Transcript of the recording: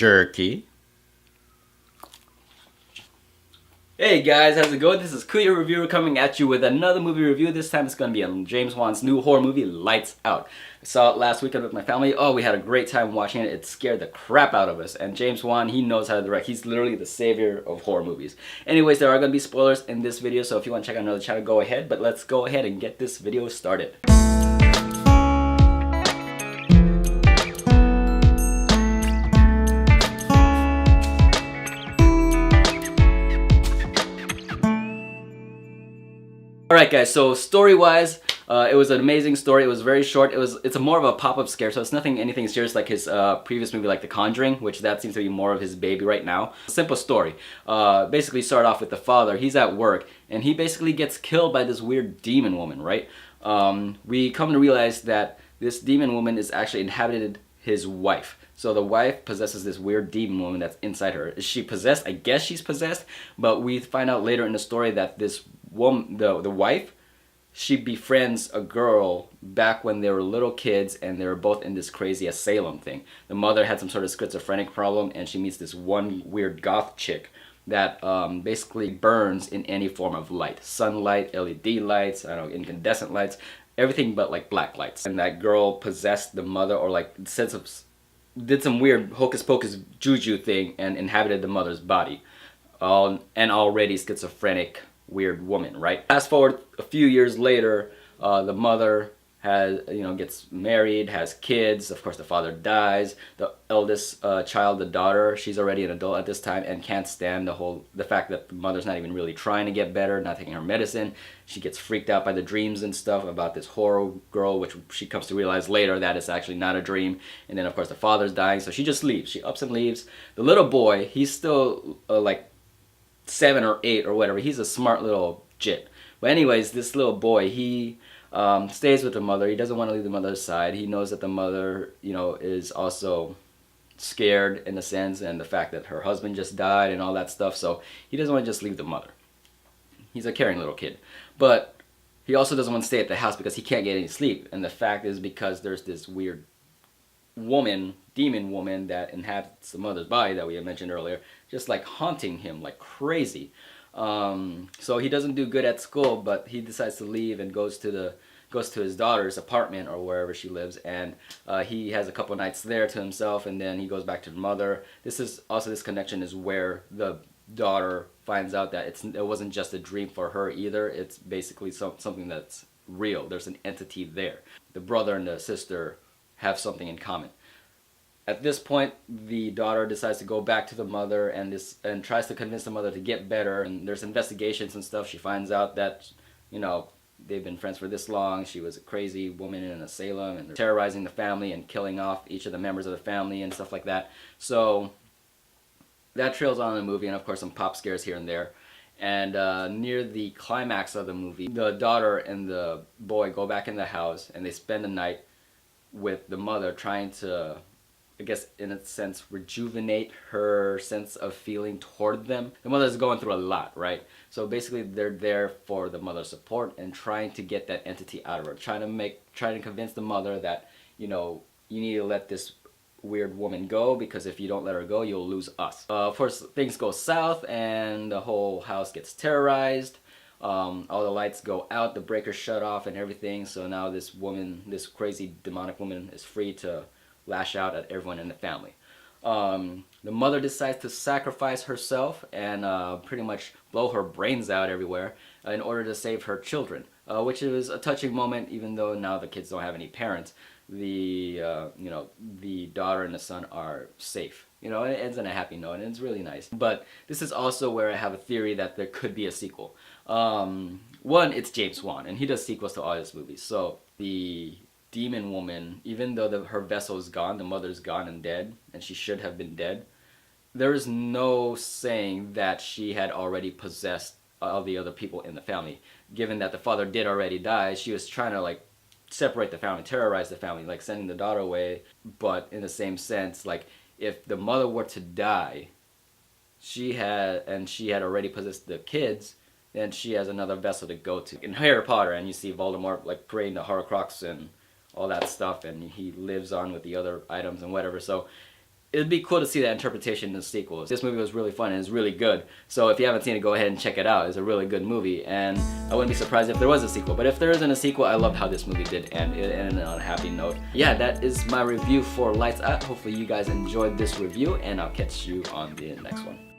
Jerky. Hey guys, how's it going? This is Kuya Reviewer coming at you with another movie review. This time it's going to be on James Wan's new horror movie, Lights Out. I saw it last weekend with my family. Oh, we had a great time watching it. It scared the crap out of us. And James Wan, he knows how to direct. He's literally the savior of horror movies. Anyways, there are going to be spoilers in this video, so if you want to check out another channel, go ahead. But let's go ahead and get this video started. Alright guys, so story-wise, it was an amazing story. It was very short. It's more of a pop-up scare, so it's anything serious like his previous movie like The Conjuring, which that seems to be more of his baby right now. Simple story. Basically start off with the father. He's at work, and he basically gets killed by this weird demon woman, right? We come to realize that this demon woman is actually inhabited his wife. So the wife possesses this weird demon woman that's inside her. Is she possessed? I guess she's possessed, but we find out later in the story that this woman, the wife, she befriends a girl back when they were little kids and they were both in this crazy asylum thing. The mother had some sort of schizophrenic problem and she meets this one weird goth chick that basically burns in any form of light. Sunlight, LED lights, I don't know, incandescent lights, everything but like black lights. And that girl possessed the mother, or like did some weird hocus pocus juju thing and inhabited the mother's body. And already schizophrenic weird woman, right? Fast forward a few years later, the mother gets married, has kids. Of course, the father dies. The eldest child, the daughter, she's already an adult at this time and can't stand the fact that the mother's not even really trying to get better, not taking her medicine. She gets freaked out by the dreams and stuff about this horror girl, which she comes to realize later that it's actually not a dream. And then, of course, the father's dying, so she just leaves. She ups and leaves. The little boy, he's still like 7 or 8 or whatever. He's a smart little jit. But anyways, this little boy, he stays with the mother. He doesn't want to leave the mother's side. He knows that the mother, is also scared in a sense, and the fact that her husband just died and all that stuff. So he doesn't want to just leave the mother. He's a caring little kid. But he also doesn't want to stay at the house because he can't get any sleep. And the fact is because there's this weird woman, demon woman, that inhabits the mother's body that we had mentioned earlier, just like haunting him like crazy. So he doesn't do good at school, but he decides to leave and goes to his daughter's apartment or wherever she lives, and he has a couple nights there to himself, and then he goes back to the mother. This connection is where the daughter finds out that it wasn't just a dream for her either. It's basically something that's real. There's an entity there. The brother and the sister have something in common. At this point, the daughter decides to go back to the mother and tries to convince the mother to get better. And there's investigations and stuff. She finds out that, they've been friends for this long. She was a crazy woman in an asylum and they're terrorizing the family and killing off each of the members of the family and stuff like that. So that trails on in the movie, and of course some pop scares here and there. And near the climax of the movie, the daughter and the boy go back in the house and they spend the night with the mother, trying to, I guess, in a sense, rejuvenate her sense of feeling toward them. The mother's going through a lot, right? So basically they're there for the mother's support and trying to get that entity out of her. Trying to convince the mother that, you need to let this weird woman go, because if you don't let her go, you'll lose us. Of course, things go south and the whole house gets terrorized. All the lights go out, the breakers shut off and everything. So now this woman, this crazy demonic woman, is free to lash out at everyone in the family. The mother decides to sacrifice herself and pretty much blow her brains out everywhere in order to save her children, which is a touching moment, even though now the kids don't have any parents. The daughter and the son are safe. It ends on a happy note, and it's really nice. But this is also where I have a theory that there could be a sequel. One, it's James Wan, and he does sequels to all his movies. So the demon woman, even though her vessel is gone, the mother's gone and dead, and she should have been dead, there is no saying that she had already possessed all the other people in the family. Given that the father did already die, she was trying to separate the family, terrorize the family, sending the daughter away. But in the same sense, if the mother were to die, she had already possessed the kids, then she has another vessel to go to. In Harry Potter, and you see Voldemort creating the Horcrux and all that stuff, and he lives on with the other items and whatever. So it'd be cool to see that interpretation in the sequels. This movie was really fun and it's really good. So if you haven't seen it, go ahead and check it out. It's a really good movie, and I wouldn't be surprised if there was a sequel. But if there isn't a sequel, I loved how this movie did, and it ended on a happy note. Yeah, that is my review for Lights Out. Hopefully you guys enjoyed this review, and I'll catch you on the next one.